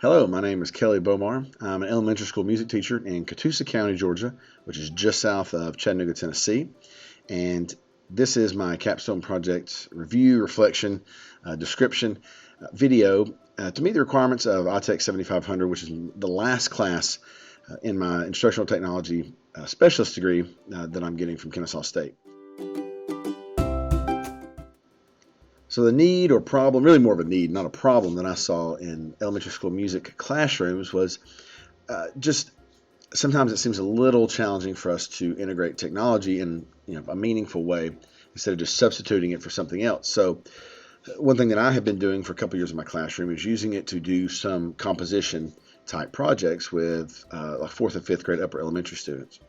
Hello, my name is Kelly Bomar. I'm an elementary school music teacher in Catoosa County, Georgia, which is just south of Chattanooga, Tennessee. And this is my Capstone project review, reflection, description video to meet the requirements of ITEC 7500, which is the last class in my Instructional Technology specialist degree that I'm getting from Kennesaw State. So the need or problem, really more of a need, not a problem, that I saw in elementary school music classrooms was just sometimes it seems a little challenging for us to integrate technology in a meaningful way instead of just substituting it for something else. So one thing that I have been doing for a couple years in my classroom is using it to do some composition type projects with like 4th and 5th grade upper elementary students.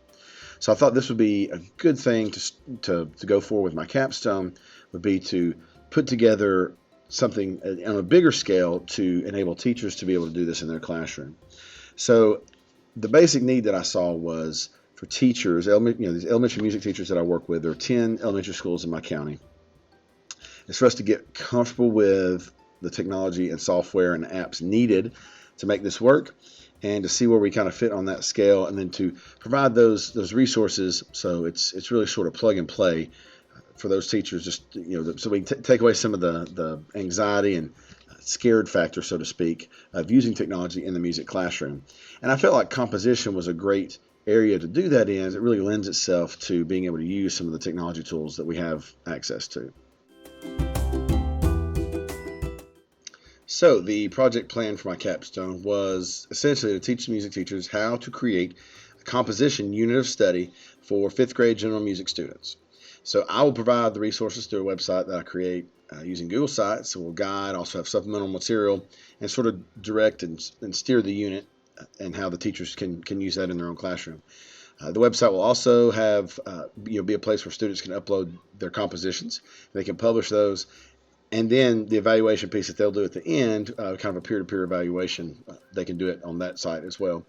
So I thought this would be a good thing to go for with my capstone, would be to put together something on a bigger scale to enable teachers to be able to do this in their classroom. So the basic need that I saw was for teachers, these elementary music teachers that I work with. There are 10 elementary schools in my county. It's for us to get comfortable with the technology and software and apps needed to make this work, and to see where we kind of fit on that scale, and then to provide those resources so it's really sort of plug and play for those teachers, just so we can take away some of the anxiety and scared factor, so to speak, of using technology in the music classroom. And I felt like composition was a great area to do that in, as it really lends itself to being able to use some of the technology tools that we have access to. So the project plan for my capstone was essentially to teach music teachers how to create a composition unit of study for 5th grade general music students. So I will provide the resources through a website that I create using Google Sites. So we'll guide, also have supplemental material, and sort of direct and steer the unit and how the teachers can use that in their own classroom. The website will also have be a place where students can upload their compositions. They can publish those, and then the evaluation piece that they'll do at the end, kind of a peer-to-peer evaluation, they can do it on that site as well.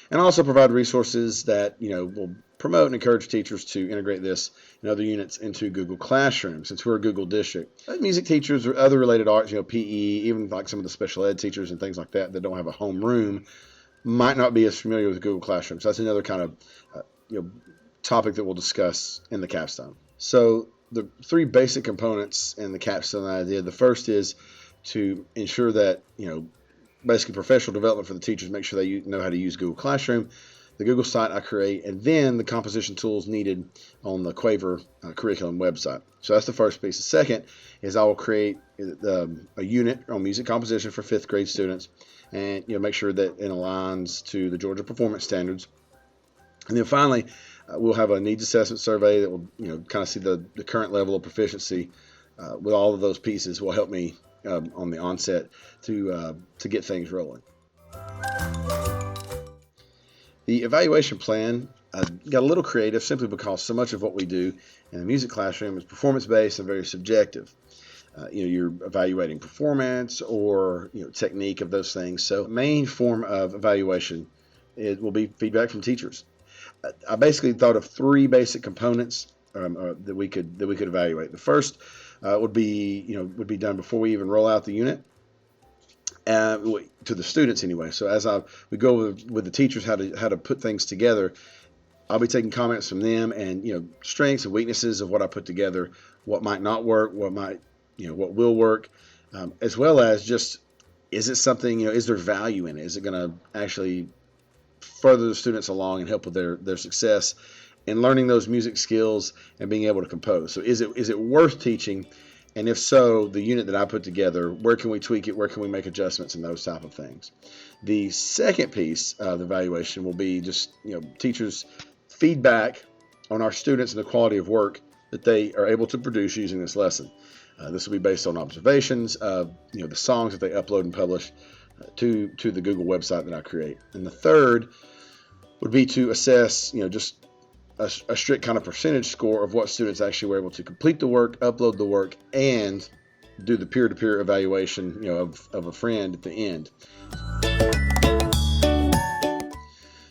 And also provide resources that will promote and encourage teachers to integrate this and other units into Google Classroom, since we're a Google district. Music teachers or other related arts, PE, even like some of the special ed teachers and things like that don't have a home room, might not be as familiar with Google Classroom. So that's another kind of topic that we'll discuss in the capstone. So the 3 basic components in the capstone idea. The first is to ensure that basically professional development for the teachers, make sure they know how to use Google Classroom, the Google site I create, and then the composition tools needed on the Quaver curriculum website. So that's the first piece. The second is I will create a unit on music composition for 5th grade students, and make sure that it aligns to the Georgia performance standards. And then finally, we'll have a needs assessment survey that will kind of see the current level of proficiency with all of those pieces. Will help me on the onset to get things rolling. The evaluation plan got a little creative simply because so much of what we do in the music classroom is performance-based and very subjective. You're evaluating performance or technique of those things. So the main form of evaluation will be feedback from teachers. I basically thought of 3 basic components that we could evaluate. The first would be done before we even roll out the unit to the students anyway. So as we go with the teachers how to put things together, I'll be taking comments from them and strengths and weaknesses of what I put together, what might not work, what will work, as well as just, is it something, is there value in it? Is it going to actually further the students along and help with their success in learning those music skills and being able to compose? So is it worth teaching? And if so, the unit that I put together, where can we tweak it? Where can we make adjustments and those type of things? The second piece of the evaluation will be just teachers' feedback on our students and the quality of work that they are able to produce using this lesson. This will be based on observations of the songs that they upload and publish to the Google website that I create. And the third would be to assess just a strict kind of percentage score of what students actually were able to complete the work, upload the work, and do the peer-to-peer evaluation of a friend at the end.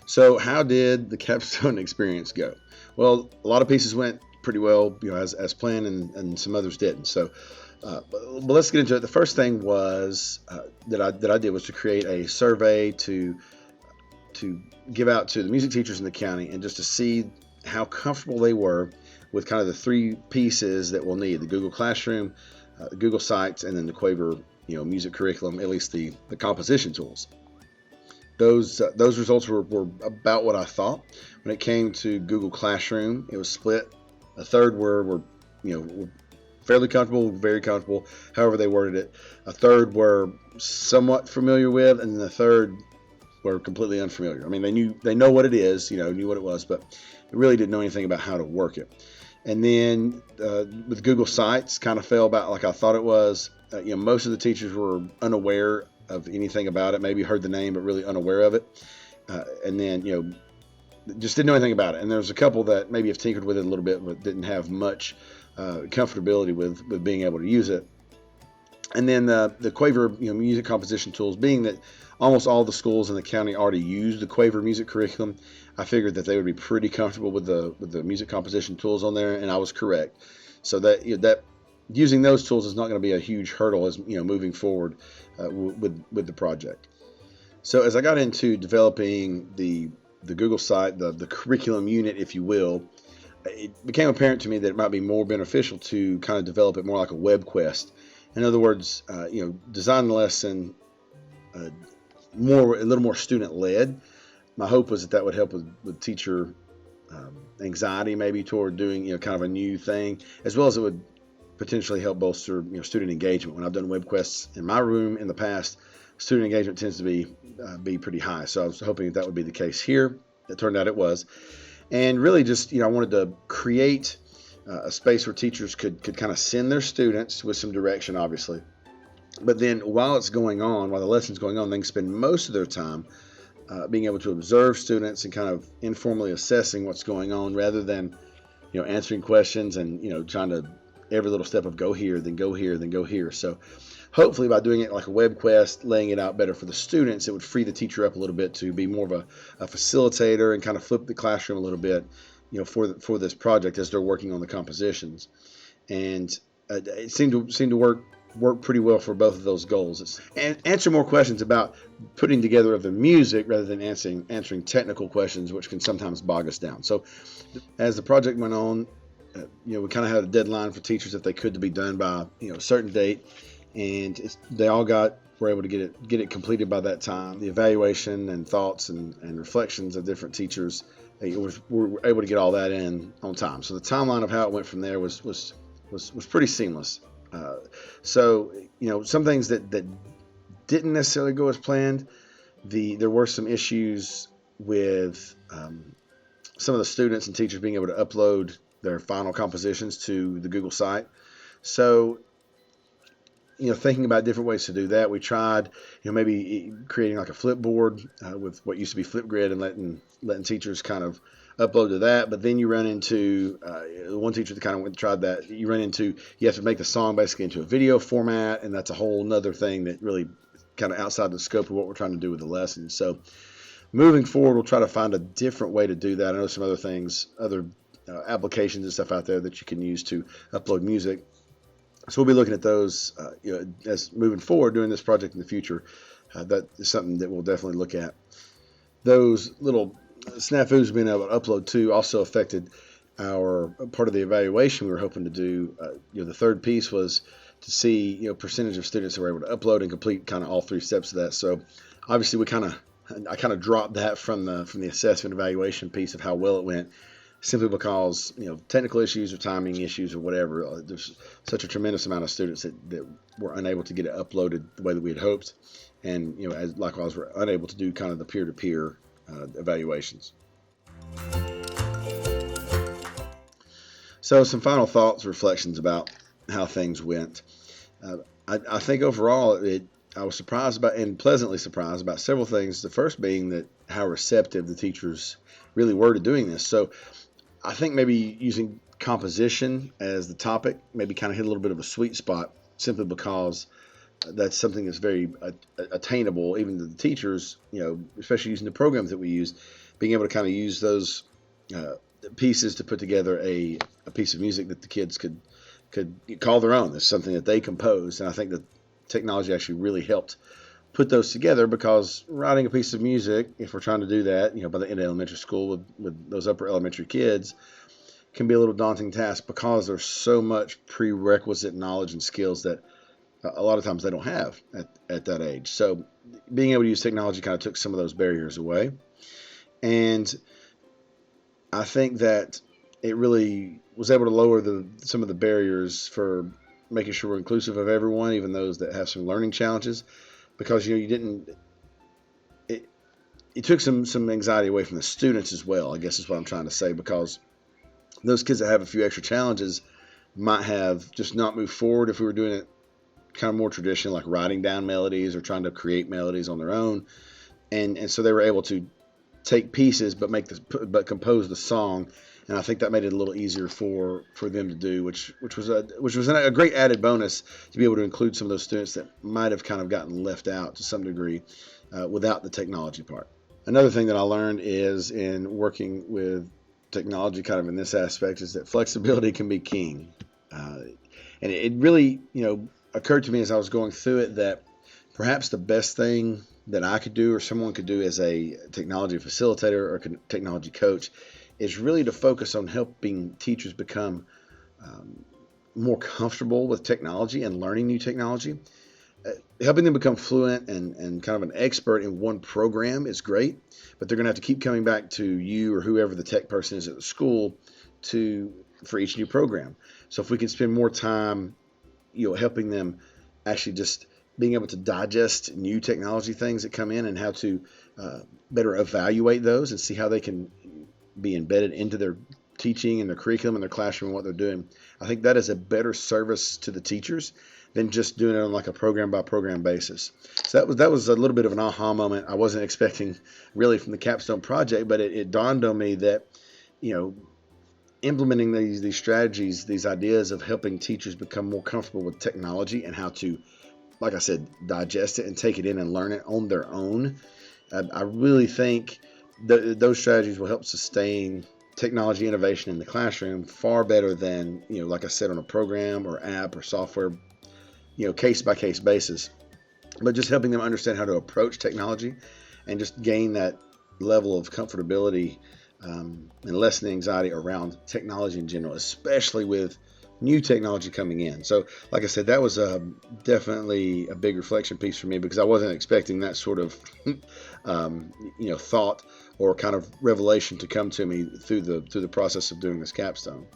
So how did the capstone experience go? Well, a lot of pieces went pretty well, as planned, and some others didn't. So But let's get into it. The first thing was that I did was to create a survey to give out to the music teachers in the county, and just to see how comfortable they were with kind of the three pieces that we'll need: the Google Classroom, the Google Sites, and then the Quaver music curriculum, at least the composition tools. Those results were about what I thought. When it came to Google Classroom, it was split. A third were fairly comfortable, very comfortable, however they worded it. A third were somewhat familiar with, and then the third were completely unfamiliar. I mean, they know what it is, knew what it was, but they really didn't know anything about how to work it. And then with Google Sites, kind of fell about like I thought it was. Most of the teachers were unaware of anything about it, maybe heard the name, but really unaware of it. And then, just didn't know anything about it. And there's a couple that maybe have tinkered with it a little bit, but didn't have much comfortability with being able to use it. And then the Quaver music composition tools, being that almost all the schools in the county already use the Quaver music curriculum, I figured that they would be pretty comfortable with the music composition tools on there, and I was correct. So that using those tools is not going to be a huge hurdle as moving forward with the project. So as I got into developing the Google site, the curriculum unit, if you will, it became apparent to me that it might be more beneficial to kind of develop it more like a web quest. In other words, design the lesson a little more student-led. My hope was that would help with teacher anxiety, maybe toward doing kind of a new thing, as well as it would potentially help bolster student engagement. When I've done web quests in my room in the past, student engagement tends to be pretty high. So I was hoping that would be the case here. It turned out it was. And really just, I wanted to create a space where teachers could kind of send their students with some direction, obviously. But then while the lesson's going on, they can spend most of their time being able to observe students and kind of informally assessing what's going on, rather than, answering questions and, trying to every little step of go here, then go here, then go here. So hopefully by doing it like a web quest, laying it out better for the students, it would free the teacher up a little bit to be more of a facilitator and kind of flip the classroom a little bit, for this project as they're working on the compositions. And it seemed to work pretty well for both of those goals. And answer more questions about putting together of the music rather than answering technical questions, which can sometimes bog us down. So as the project went on, we kind of had a deadline for teachers if they could to be done by a certain date, and they all were able to get it completed by that time. The evaluation and thoughts and reflections of different teachers, we were able to get all that in on time. So the timeline of how it went from there was pretty seamless. So some things that didn't necessarily go as planned. There were some issues with some of the students and teachers being able to upload their final compositions to the Google site. So, thinking about different ways to do that, we tried, maybe creating like a Flipboard with what used to be Flipgrid and letting teachers kind of upload to that. But then you run into one teacher that kind of tried that. You run into you have to make the song basically into a video format, and that's a whole nother thing that really kind of outside the scope of what we're trying to do with the lesson. So moving forward, we'll try to find a different way to do that. I know some other things, applications and stuff out there that you can use to upload music. So we'll be looking at those as moving forward doing this project in the future. That is something that we'll definitely look at. Those little snafus being able to upload to also affected our part of the evaluation we were hoping to do. The third piece was to see percentage of students that were able to upload and complete kind of all three steps of that. So obviously I kind of dropped that from the assessment evaluation piece of how well it went, simply because technical issues or timing issues or whatever. There's such a tremendous amount of students that were unable to get it uploaded the way that we had hoped, and likewise we're unable to do kind of the peer-to-peer evaluations. So some final thoughts, reflections about how things went. I think overall I was surprised about and pleasantly surprised about several things. The first being that how receptive the teachers really were to doing this. So I think maybe using composition as the topic maybe kind of hit a little bit of a sweet spot, simply because that's something that's very attainable even to the teachers, especially using the programs that we use, being able to kind of use those pieces to put together a piece of music that the kids could could call their own. It's something that they composed, and I think that technology actually really helped put those together, because writing a piece of music, if we're trying to do that, by the end of elementary school with those upper elementary kids, can be a little daunting task, because there's so much prerequisite knowledge and skills that a lot of times they don't have at that age. So being able to use technology kind of took some of those barriers away. And I think that it really was able to lower some of the barriers for making sure we're inclusive of everyone, even those that have some learning challenges, because you didn't. It took some anxiety away from the students as well, I guess is what I'm trying to say, because those kids that have a few extra challenges might have just not moved forward if we were doing it kind of more traditional, like writing down melodies or trying to create melodies on their own, and so they were able to take pieces but compose the song, and I think that made it a little easier for them to do, which was a great added bonus to be able to include some of those students that might have kind of gotten left out to some degree without the technology part. Another thing that I learned is in working with technology kind of in this aspect is that flexibility can be king. And it really, occurred to me as I was going through it that perhaps the best thing that I could do or someone could do as a technology facilitator or technology coach is really to focus on helping teachers become more comfortable with technology and learning new technology. Helping them become fluent and kind of an expert in one program is great, but they're going to have to keep coming back to you or whoever the tech person is at the school for each new program. So if we can spend more time, helping them actually just being able to digest new technology things that come in and how to better evaluate those and see how they can be embedded into their teaching and their curriculum and their classroom and what they're doing, I think that is a better service to the teachers than just doing it on like a program by program basis. So that was a little bit of an aha moment I wasn't expecting really from the Capstone project, but it dawned on me that, implementing these strategies, these ideas of helping teachers become more comfortable with technology and how to, like I said, digest it and take it in and learn it on their own. I really think those strategies will help sustain technology innovation in the classroom far better than, like I said, on a program or app or software, case by case basis. But just helping them understand how to approach technology and just gain that level of comfortability and lessen the anxiety around technology in general, especially with new technology coming in. So, like I said, that was definitely a big reflection piece for me, because I wasn't expecting that sort of, thought or kind of revelation to come to me through the process of doing this capstone.